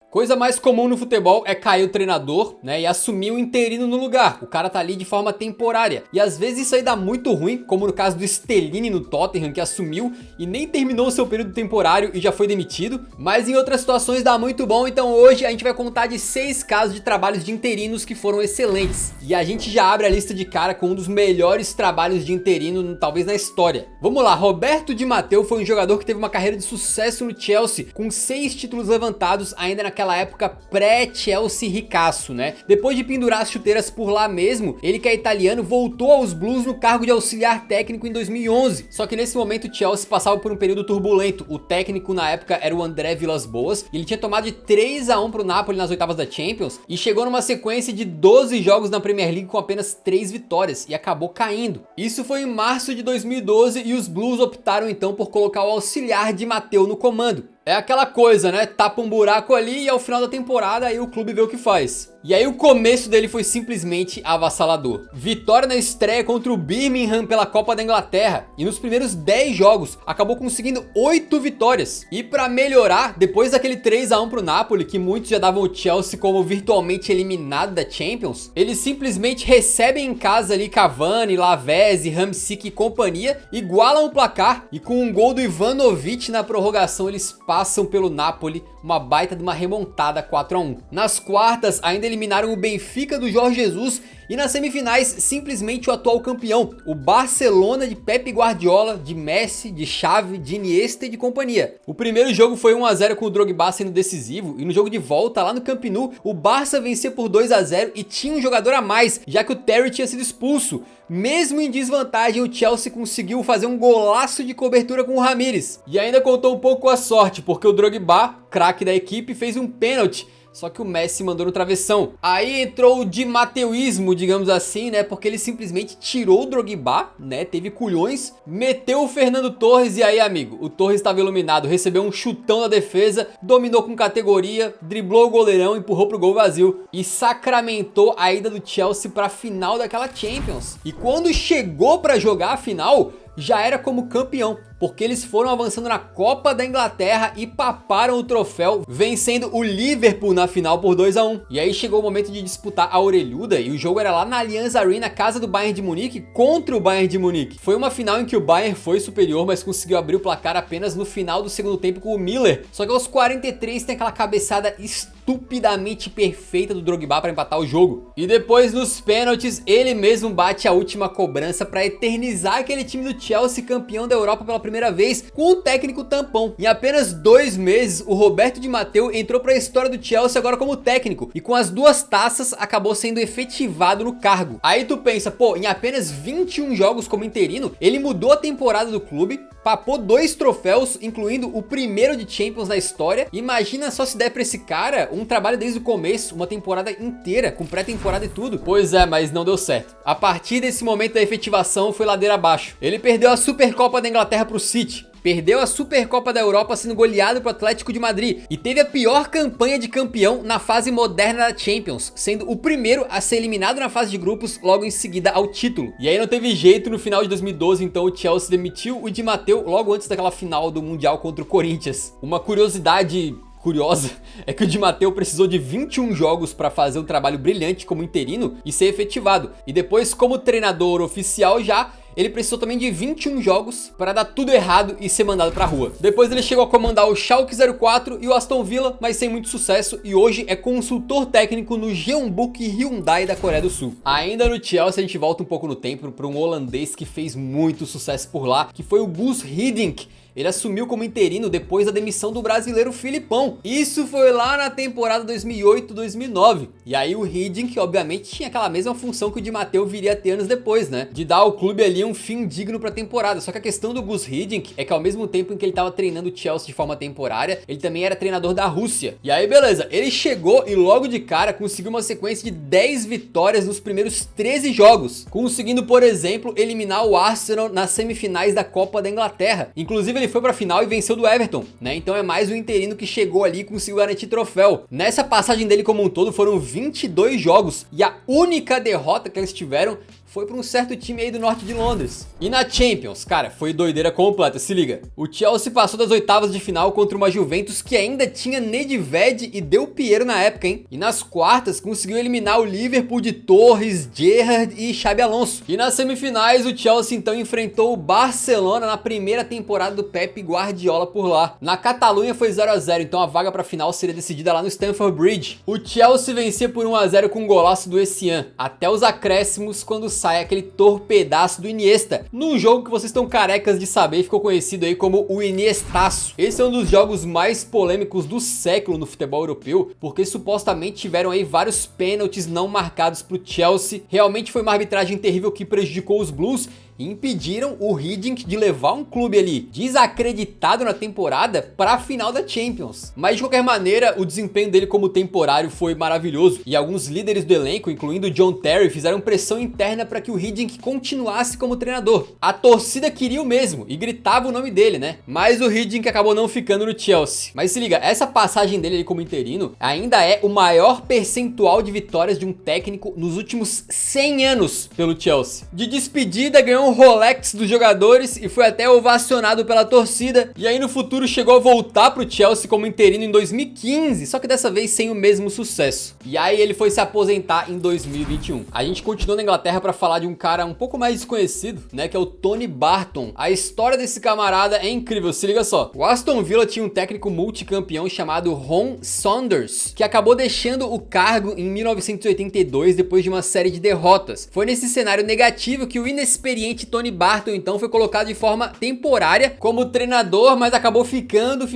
Coisa mais comum no futebol é cair o treinador, né, e assumir o interino no lugar. O cara tá ali de forma temporária. E às vezes isso aí dá muito ruim, como no caso do Stellini no Tottenham, que assumiu e nem terminou o seu período temporário e já foi demitido. Mas em outras situações dá muito bom, então hoje a gente vai contar de 6 casos de trabalhos de interinos que foram excelentes. E a gente já abre a lista de cara com um dos melhores trabalhos de interino, talvez na história. Vamos lá, Roberto Di Matteo foi um jogador que teve uma carreira de sucesso no Chelsea, com 6 títulos levantados ainda naquela época pré-Chelsea ricaço, né? Depois de pendurar as chuteiras por lá mesmo, ele que é italiano voltou aos Blues no cargo de auxiliar técnico em 2011. Só que nesse momento o Chelsea passava por um período turbulento. O técnico na época era o André Villas-Boas e ele tinha tomado de 3-1 pro Napoli nas oitavas da Champions e chegou numa sequência de 12 jogos na Premier League com apenas 3 vitórias e acabou caindo. Isso foi em março de 2012 e os Blues optaram então por colocar o auxiliar Di Matteo no comando. É aquela coisa, né? Tapa um buraco ali e ao final da temporada aí o clube vê o que faz. E aí o começo dele foi simplesmente avassalador. Vitória na estreia contra o Birmingham pela Copa da Inglaterra. E nos primeiros 10 jogos acabou conseguindo 8 vitórias. E pra melhorar, depois daquele 3-1 pro Napoli, que muitos já davam o Chelsea como virtualmente eliminado da Champions, eles simplesmente recebem em casa ali Cavani, Lavezzi, Hamsik e companhia, igualam o placar e com um gol do Ivanovic na prorrogação eles passam pelo Napoli, uma baita de uma remontada 4-1. Nas quartas ainda eliminaram o Benfica do Jorge Jesus e nas semifinais simplesmente o atual campeão, o Barcelona de Pep Guardiola, de Messi, de Xavi, de Iniesta e de companhia. O primeiro jogo foi 1-0 com o Drogba sendo decisivo e no jogo de volta lá no Camp Nou o Barça vencia por 2-0 e tinha um jogador a mais, já que o Terry tinha sido expulso. Mesmo em desvantagem, o Chelsea conseguiu fazer um golaço de cobertura com o Ramires. E ainda contou um pouco com a sorte, porque o Drogba, craque da equipe, fez um pênalti. Só que o Messi mandou no travessão. Aí entrou o Di Matteoísmo, digamos assim, né? Porque ele simplesmente tirou o Drogba, né? Teve culhões, meteu o Fernando Torres e aí, amigo, o Torres estava iluminado, recebeu um chutão na defesa, dominou com categoria, driblou o goleirão, empurrou pro gol vazio e sacramentou a ida do Chelsea pra final daquela Champions. E quando chegou pra jogar a final, já era como campeão, porque eles foram avançando na Copa da Inglaterra e paparam o troféu, vencendo o Liverpool na final por 2-1. E aí chegou o momento de disputar a orelhuda e o jogo era lá na Allianz Arena, casa do Bayern de Munique, contra o Bayern de Munique. Foi uma final em que o Bayern foi superior, mas conseguiu abrir o placar apenas no final do segundo tempo com o Miller. Só que aos 43 tem aquela cabeçada estupidamente perfeita do Drogba para empatar o jogo. E depois nos pênaltis ele mesmo bate a última cobrança para eternizar aquele time do Chelsea campeão da Europa pela primeira vez com o técnico tampão. Em apenas 2 meses o Roberto Di Matteo entrou para a história do Chelsea agora como técnico e com as 2 taças acabou sendo efetivado no cargo. Aí tu pensa, pô, em apenas 21 jogos como interino ele mudou a temporada do clube, papou 2 troféus, incluindo o primeiro de Champions na história. Imagina só se der pra esse cara um trabalho desde o começo, uma temporada inteira, com pré-temporada e tudo. Pois é, mas não deu certo. A partir desse momento da efetivação foi ladeira abaixo. Ele perdeu a Supercopa da Inglaterra pro City, perdeu a Supercopa da Europa sendo goleado pro Atlético de Madrid e teve a pior campanha de campeão na fase moderna da Champions, sendo o primeiro a ser eliminado na fase de grupos logo em seguida ao título. E aí não teve jeito, no final de 2012 então o Chelsea demitiu o Di Matteo logo antes daquela final do Mundial contra o Corinthians. Uma curiosidade curiosa é que o Di Matteo precisou de 21 jogos para fazer um trabalho brilhante como interino e ser efetivado. E depois, como treinador oficial já, ele precisou também de 21 jogos para dar tudo errado e ser mandado pra rua. Depois ele chegou a comandar o Schalke 04 e o Aston Villa, mas sem muito sucesso, e hoje é consultor técnico no Jeonbuk Hyundai da Coreia do Sul. Ainda no Chelsea a gente volta um pouco no tempo para um holandês que fez muito sucesso por lá, que foi o Guus Hiddink. Ele assumiu como interino depois da demissão do brasileiro Filipão. Isso foi lá na temporada 2008-2009. E aí o Hiddink, obviamente, tinha aquela mesma função que o Di Matteo viria a ter anos depois, né? De dar ao clube ali um fim digno pra temporada. Só que a questão do Guus Hiddink é que ao mesmo tempo em que ele tava treinando o Chelsea de forma temporária, ele também era treinador da Rússia. E aí, beleza, ele chegou e logo de cara conseguiu uma sequência de 10 vitórias nos primeiros 13 jogos, conseguindo, por exemplo, eliminar o Arsenal nas semifinais da Copa da Inglaterra. Inclusive, ele foi pra final e venceu do Everton, né? Então é mais um interino que chegou ali e conseguiu garantir troféu. Nessa passagem dele como um todo foram 22 jogos e a única derrota que eles tiveram foi para um certo time aí do norte de Londres. E na Champions, cara, foi doideira completa, se liga. O Chelsea passou das oitavas de final contra uma Juventus que ainda tinha Nedved e Del Piero na época, hein? E nas quartas conseguiu eliminar o Liverpool de Torres, Gerrard e Xabi Alonso. E nas semifinais o Chelsea então enfrentou o Barcelona na primeira temporada do Pep Guardiola por lá. Na Catalunha foi 0 a 0, então a vaga para a final seria decidida lá no Stamford Bridge. O Chelsea vencia por 1 a 0 com um golaço do Essien, até os acréscimos quando sai aquele torpedaço do Iniesta, num jogo que vocês estão carecas de saber, ficou conhecido aí como o Iniestaço. Esse é um dos jogos mais polêmicos do século no futebol europeu, porque supostamente tiveram aí vários pênaltis não marcados pro Chelsea. Realmente foi uma arbitragem terrível que prejudicou os Blues e impediram o Hiddink de levar um clube ali desacreditado na temporada para a final da Champions. Mas de qualquer maneira, o desempenho dele como temporário foi maravilhoso e alguns líderes do elenco, incluindo John Terry, fizeram pressão interna para que o Hiddink continuasse como treinador. A torcida queria o mesmo e gritava o nome dele, né? Mas o Hiddink acabou não ficando no Chelsea. Mas se liga, essa passagem dele ali como interino ainda é o maior percentual de vitórias de um técnico nos últimos 100 anos pelo Chelsea. De despedida, ganhou um Rolex dos jogadores e foi até ovacionado pela torcida. E aí no futuro chegou a voltar pro Chelsea como interino em 2015, só que dessa vez sem o mesmo sucesso. E aí ele foi se aposentar em 2021. A gente continuou na Inglaterra para falar de um cara um pouco mais desconhecido, né, que é o Tony Barton. A história desse camarada é incrível, se liga só. O Aston Villa tinha um técnico multicampeão chamado Ron Saunders, que acabou deixando o cargo em 1982 depois de uma série de derrotas. Foi nesse cenário negativo que o inexperiente Tony Barton então foi colocado de forma temporária como treinador, mas acabou ficando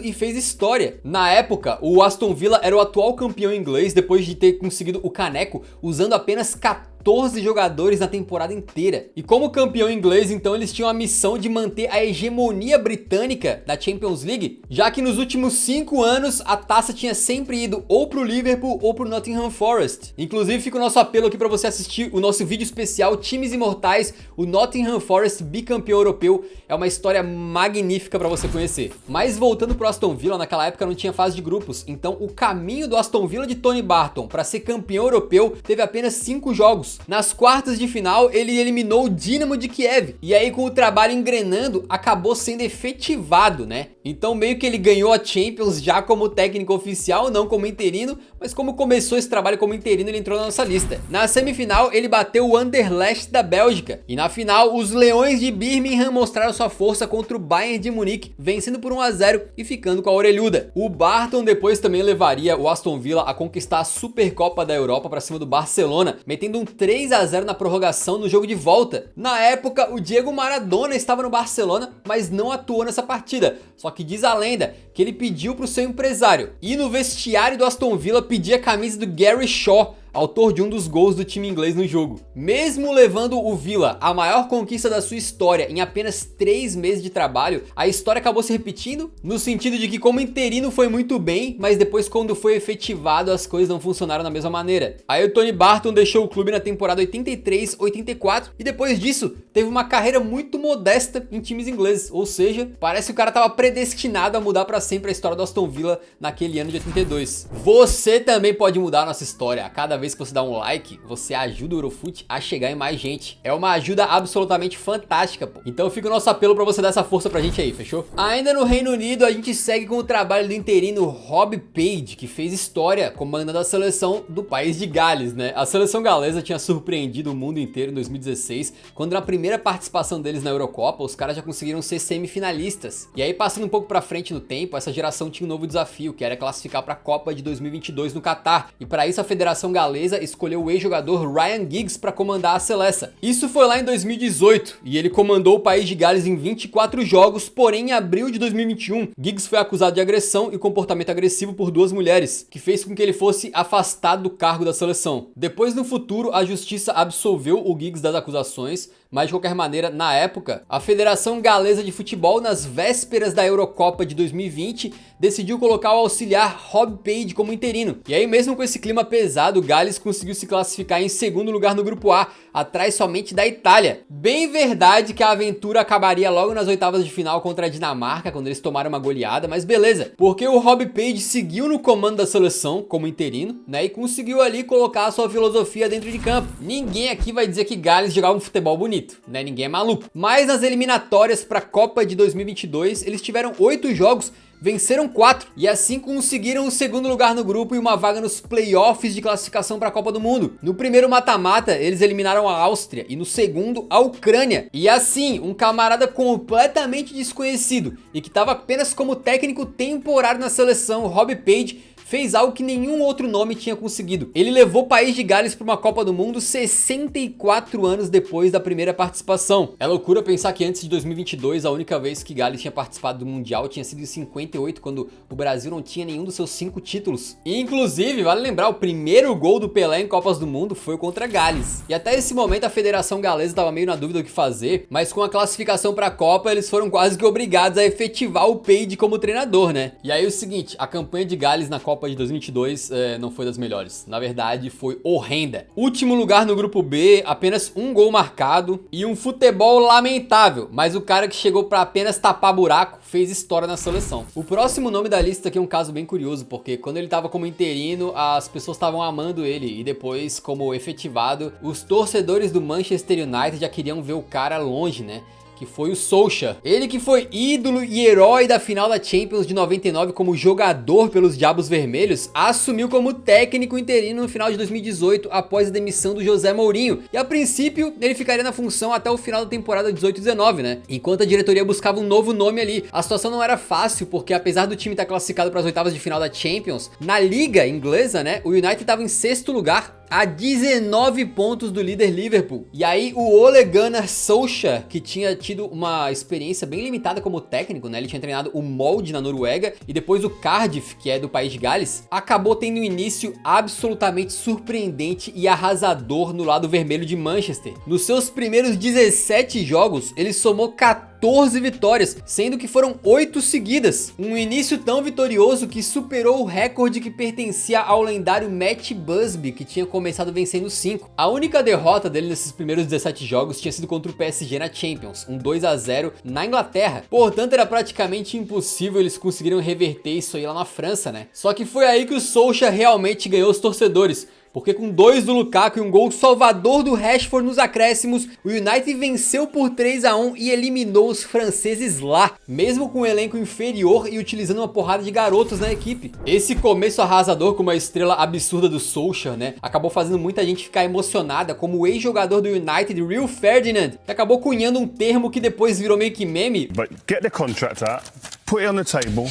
e fez história. Na época, o Aston Villa era o atual campeão inglês depois de ter conseguido o caneco usando apenas 14 jogadores na temporada inteira. E como campeão inglês, então eles tinham a missão de manter a hegemonia britânica da Champions League, já que nos últimos 5 anos a taça tinha sempre ido ou pro Liverpool ou pro Nottingham Forest. Inclusive fica o nosso apelo aqui para você assistir o nosso vídeo especial Times Imortais, o Nottingham Forest bicampeão europeu. É uma história magnífica para você conhecer. Mas voltando pro Aston Villa, naquela época não tinha fase de grupos, então o caminho do Aston Villa de Tony Barton para ser campeão europeu teve apenas 5 jogos. Nas quartas de final, ele eliminou o Dinamo de Kiev. E aí, com o trabalho engrenando, acabou sendo efetivado, né? Então, meio que ele ganhou a Champions já como técnico oficial, não como interino, mas como começou esse trabalho como interino, ele entrou na nossa lista. Na semifinal, ele bateu o Anderlecht da Bélgica. E na final, os Leões de Birmingham mostraram sua força contra o Bayern de Munique, vencendo por 1 a 0 e ficando com a orelhuda. O Barton depois também levaria o Aston Villa a conquistar a Supercopa da Europa para cima do Barcelona, metendo um 3 a 0 na prorrogação no jogo de volta. Na época, o Diego Maradona estava no Barcelona, mas não atuou nessa partida. Só que diz a lenda que ele pediu para o seu empresário ir no vestiário do Aston Villa pedir a camisa do Gary Shaw, autor de um dos gols do time inglês no jogo. Mesmo levando o Villa a maior conquista da sua história em apenas 3 meses de trabalho, a história acabou se repetindo, no sentido de que como interino foi muito bem, mas depois quando foi efetivado as coisas não funcionaram da mesma maneira. Aí o Tony Barton deixou o clube na temporada 83-84 e depois disso teve uma carreira muito modesta em times ingleses, ou seja, parece que o cara estava predestinado a mudar para sempre a história do Aston Villa naquele ano de 82. Você também pode mudar a nossa história. A cada vez que você dá um like, você ajuda o Eurofut a chegar em mais gente. É uma ajuda absolutamente fantástica, pô. Então fica o nosso apelo pra você dar essa força pra gente aí, fechou? Ainda no Reino Unido, a gente segue com o trabalho do interino Rob Page, que fez história comandando a seleção do país de Gales, né? A seleção galesa tinha surpreendido o mundo inteiro em 2016, quando na primeira participação deles na Eurocopa, os caras já conseguiram ser semifinalistas. E aí, passando um pouco pra frente no tempo, essa geração tinha um novo desafio, que era classificar pra Copa de 2022 no Catar. E para isso a Federação Galesa escolheu o ex-jogador Ryan Giggs para comandar a seleção. Isso foi lá em 2018 e ele comandou o país de Gales em 24 jogos, porém em abril de 2021, Giggs foi acusado de agressão e comportamento agressivo por 2 mulheres, que fez com que ele fosse afastado do cargo da seleção. Depois, no futuro, a justiça absolveu o Giggs das acusações, mas de qualquer maneira, na época, a Federação Galesa de Futebol, nas vésperas da Eurocopa de 2020, decidiu colocar o auxiliar Rob Page como interino. E aí, mesmo com esse clima pesado, o Gales conseguiu se classificar em segundo lugar no grupo A, atrás somente da Itália. Bem verdade que a aventura acabaria logo nas oitavas de final contra a Dinamarca, quando eles tomaram uma goleada, mas beleza, porque o Rob Page seguiu no comando da seleção como interino, né, e conseguiu ali colocar a sua filosofia dentro de campo. Ninguém aqui vai dizer que Gales jogava um futebol bonito, né, ninguém é maluco. Mas nas eliminatórias para a Copa de 2022, eles tiveram 8 jogos, venceram 4 e assim conseguiram o segundo lugar no grupo e uma vaga nos playoffs de classificação para a Copa do Mundo. No primeiro mata-mata, eles eliminaram a Áustria e no segundo, a Ucrânia. E assim, um camarada completamente desconhecido e que estava apenas como técnico temporário na seleção, Rob Page, fez algo que nenhum outro nome tinha conseguido. Ele levou o país de Gales para uma Copa do Mundo 64 anos depois da primeira participação. É loucura pensar que antes de 2022, a única vez que Gales tinha participado do Mundial tinha sido em 58, quando o Brasil não tinha nenhum dos seus 5 títulos. E, inclusive, vale lembrar, o primeiro gol do Pelé em Copas do Mundo foi contra Gales. E até esse momento a Federação Galesa estava meio na dúvida do que fazer, mas com a classificação para a Copa, eles foram quase que obrigados a efetivar o Page como treinador, né? E aí o seguinte, a campanha de Gales na Copa de 2022 não foi das melhores. Na verdade, foi horrenda. Último lugar no grupo B, apenas um gol marcado e um futebol lamentável. Mas o cara que chegou para apenas tapar buraco fez história na seleção. O próximo nome da lista aqui é um caso bem curioso, porque quando ele tava como interino, as pessoas estavam amando ele e depois, como efetivado, os torcedores do Manchester United já queriam ver o cara longe, né? Que foi o Solskjaer. Ele que foi ídolo e herói da final da Champions de 99 como jogador pelos Diabos Vermelhos, assumiu como técnico interino no final de 2018 após a demissão do José Mourinho. E a princípio, ele ficaria na função até o final da temporada 18-19, né? Enquanto a diretoria buscava um novo nome ali. A situação não era fácil, porque apesar do time estar classificado para as oitavas de final da Champions, na liga inglesa, né, o United estava em 6º lugar, a 19 pontos do líder Liverpool. E aí o Ole Gunnar Solskjaer, que tinha tido uma experiência bem limitada como técnico, né? Ele tinha treinado o Molde na Noruega e depois o Cardiff, que é do país de Gales, acabou tendo um início absolutamente surpreendente e arrasador no lado vermelho de Manchester. Nos seus primeiros 17 jogos, ele somou 14 vitórias, sendo que foram 8 seguidas. Um início tão vitorioso que superou o recorde que pertencia ao lendário Matt Busby, que tinha começado vencendo 5. A única derrota dele nesses primeiros 17 jogos tinha sido contra o PSG na Champions, um 2-0 na Inglaterra. Portanto, era praticamente impossível eles conseguirem reverter isso aí lá na França, né? Só que foi aí que o Solskjaer realmente ganhou os torcedores. Porque com 2 do Lukaku e um gol salvador do Rashford nos acréscimos, o United venceu por 3-1 e eliminou os franceses lá, mesmo com um elenco inferior e utilizando uma porrada de garotos na equipe. Esse começo arrasador com uma estrela absurda do Solskjaer, né, acabou fazendo muita gente ficar emocionada, como o ex-jogador do United, Rio Ferdinand, que acabou cunhando um termo que depois virou meio que meme. But get the contract out, put it on the table.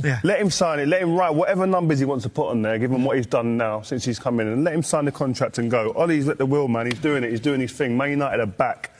Yeah. Let him sign it, let him write whatever numbers he wants to put on there, give him what he's done now since he's come in, and let him sign the contract and go. Ollie's at the wheel, man, he's doing it, he's doing his thing. Man United are back.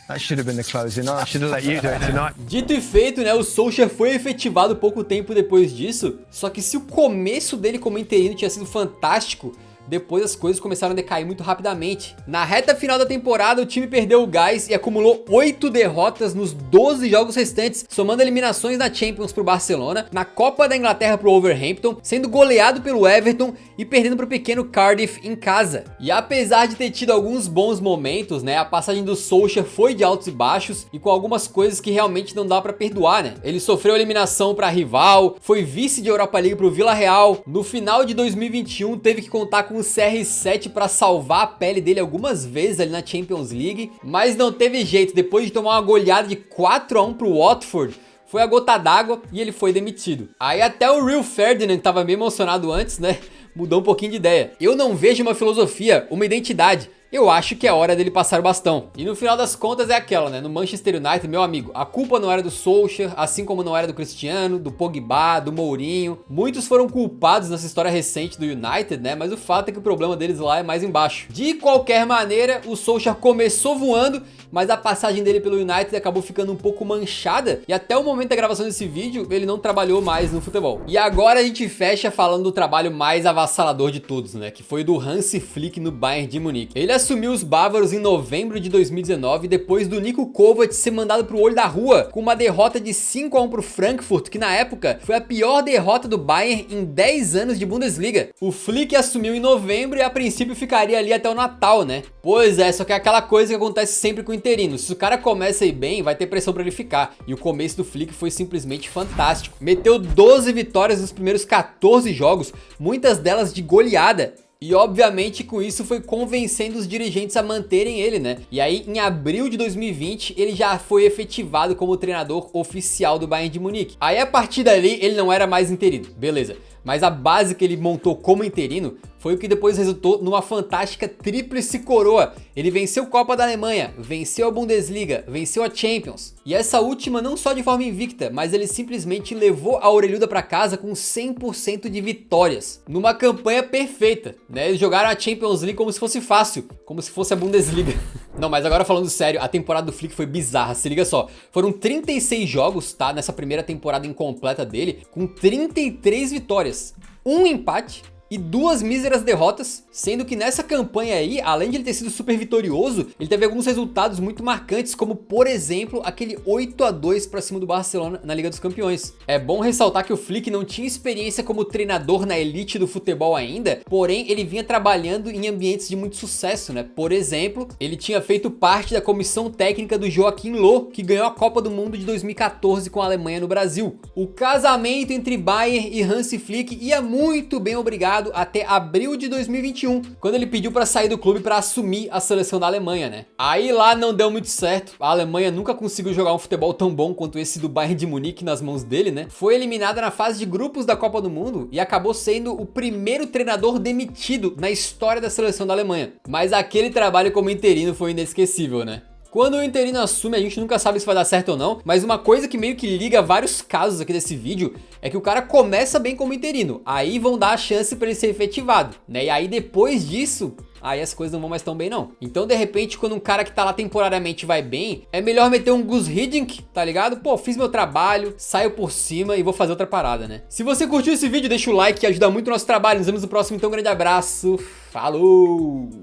That should have been the closing. I should have let you do it tonight. Dito e feito, né, o Solskjaer foi efetivado pouco tempo depois disso, só que se o começo dele como interino tinha sido fantástico, depois as coisas começaram a decair muito rapidamente. Na reta final da temporada, o time perdeu o gás e acumulou 8 derrotas nos 12 jogos restantes, somando eliminações na Champions pro Barcelona, na Copa da Inglaterra pro Wolverhampton, sendo goleado pelo Everton e perdendo pro pequeno Cardiff em casa. E apesar de ter tido alguns bons momentos, né, a passagem do Solskjaer foi de altos e baixos e com algumas coisas que realmente não dá pra perdoar, né? Ele sofreu eliminação pra rival, foi vice de Europa League pro Villarreal, no final de 2021 teve que contar com o CR7 para salvar a pele dele algumas vezes ali na Champions League, mas não teve jeito, depois de tomar uma goleada de 4-1 pro Watford, foi a gota d'água e ele foi demitido. Aí até o Rio Ferdinand, que tava bem emocionado antes, né, mudou um pouquinho de ideia. Eu não vejo uma filosofia, uma identidade. Eu acho que é hora dele passar o bastão. E no final das contas é aquela, né? No Manchester United, meu amigo, a culpa não era do Solskjaer, assim como não era do Cristiano, do Pogba, do Mourinho. Muitos foram culpados nessa história recente do United, né? Mas o fato é que o problema deles lá é mais embaixo. De qualquer maneira, o Solskjaer começou voando, mas a passagem dele pelo United acabou ficando um pouco manchada. E até o momento da gravação desse vídeo, ele não trabalhou mais no futebol. E agora a gente fecha falando do trabalho mais avassalador de todos, né? Que foi do Hansi Flick no Bayern de Munique. Ele assumiu os bávaros em novembro de 2019, depois do Niko Kovac ser mandado pro olho da rua, com uma derrota de 5-1 pro Frankfurt, que na época foi a pior derrota do Bayern em 10 anos de Bundesliga. O Flick assumiu em novembro e a princípio ficaria ali até o Natal, né? Pois é, só que é aquela coisa que acontece sempre com o interino. Se o cara começa a ir bem, vai ter pressão pra ele ficar. E o começo do Flick foi simplesmente fantástico. Meteu 12 vitórias nos primeiros 14 jogos, muitas delas de goleada. E obviamente com isso foi convencendo os dirigentes a manterem ele, né? E aí em abril de 2020 ele já foi efetivado como treinador oficial do Bayern de Munique. Aí a partir dali ele não era mais interino, beleza. Mas a base que ele montou como interino foi o que depois resultou numa fantástica tríplice coroa. Ele venceu a Copa da Alemanha, venceu a Bundesliga, venceu a Champions. E essa última não só de forma invicta, mas ele simplesmente levou a orelhuda pra casa com 100% de vitórias. Numa campanha perfeita, né? Eles jogaram a Champions League como se fosse fácil, como se fosse a Bundesliga. Não, mas agora falando sério, a temporada do Flick foi bizarra, se liga só. Foram 36 jogos, tá? Nessa primeira temporada incompleta dele, com 33 vitórias, um empate e 2 míseras derrotas, sendo que nessa campanha aí, além de ele ter sido super vitorioso, ele teve alguns resultados muito marcantes, como por exemplo, aquele 8-2 pra cima do Barcelona na Liga dos Campeões. É bom ressaltar que o Flick não tinha experiência como treinador na elite do futebol ainda, porém ele vinha trabalhando em ambientes de muito sucesso, né? Por exemplo, ele tinha feito parte da comissão técnica do Joachim Löw, que ganhou a Copa do Mundo de 2014 com a Alemanha no Brasil. O casamento entre Bayern e Hansi Flick ia muito bem, obrigado, até abril de 2021, quando ele pediu para sair do clube para assumir a seleção da Alemanha, né? Aí lá não deu muito certo, a Alemanha nunca conseguiu jogar um futebol tão bom quanto esse do Bayern de Munique nas mãos dele, né? Foi eliminada na fase de grupos da Copa do Mundo e acabou sendo o primeiro treinador demitido na história da seleção da Alemanha. Mas aquele trabalho como interino foi inesquecível, né? Quando o interino assume, a gente nunca sabe se vai dar certo ou não, mas uma coisa que meio que liga vários casos aqui desse vídeo é que o cara começa bem como interino, aí vão dar a chance pra ele ser efetivado, né? E aí depois disso, aí as coisas não vão mais tão bem não. Então de repente quando um cara que tá lá temporariamente vai bem, é melhor meter um Gus Hiddink, tá ligado? Pô, fiz meu trabalho, saio por cima e vou fazer outra parada, né? Se você curtiu esse vídeo, deixa o like que ajuda muito o nosso trabalho. Nos vemos no próximo, então um grande abraço, falou!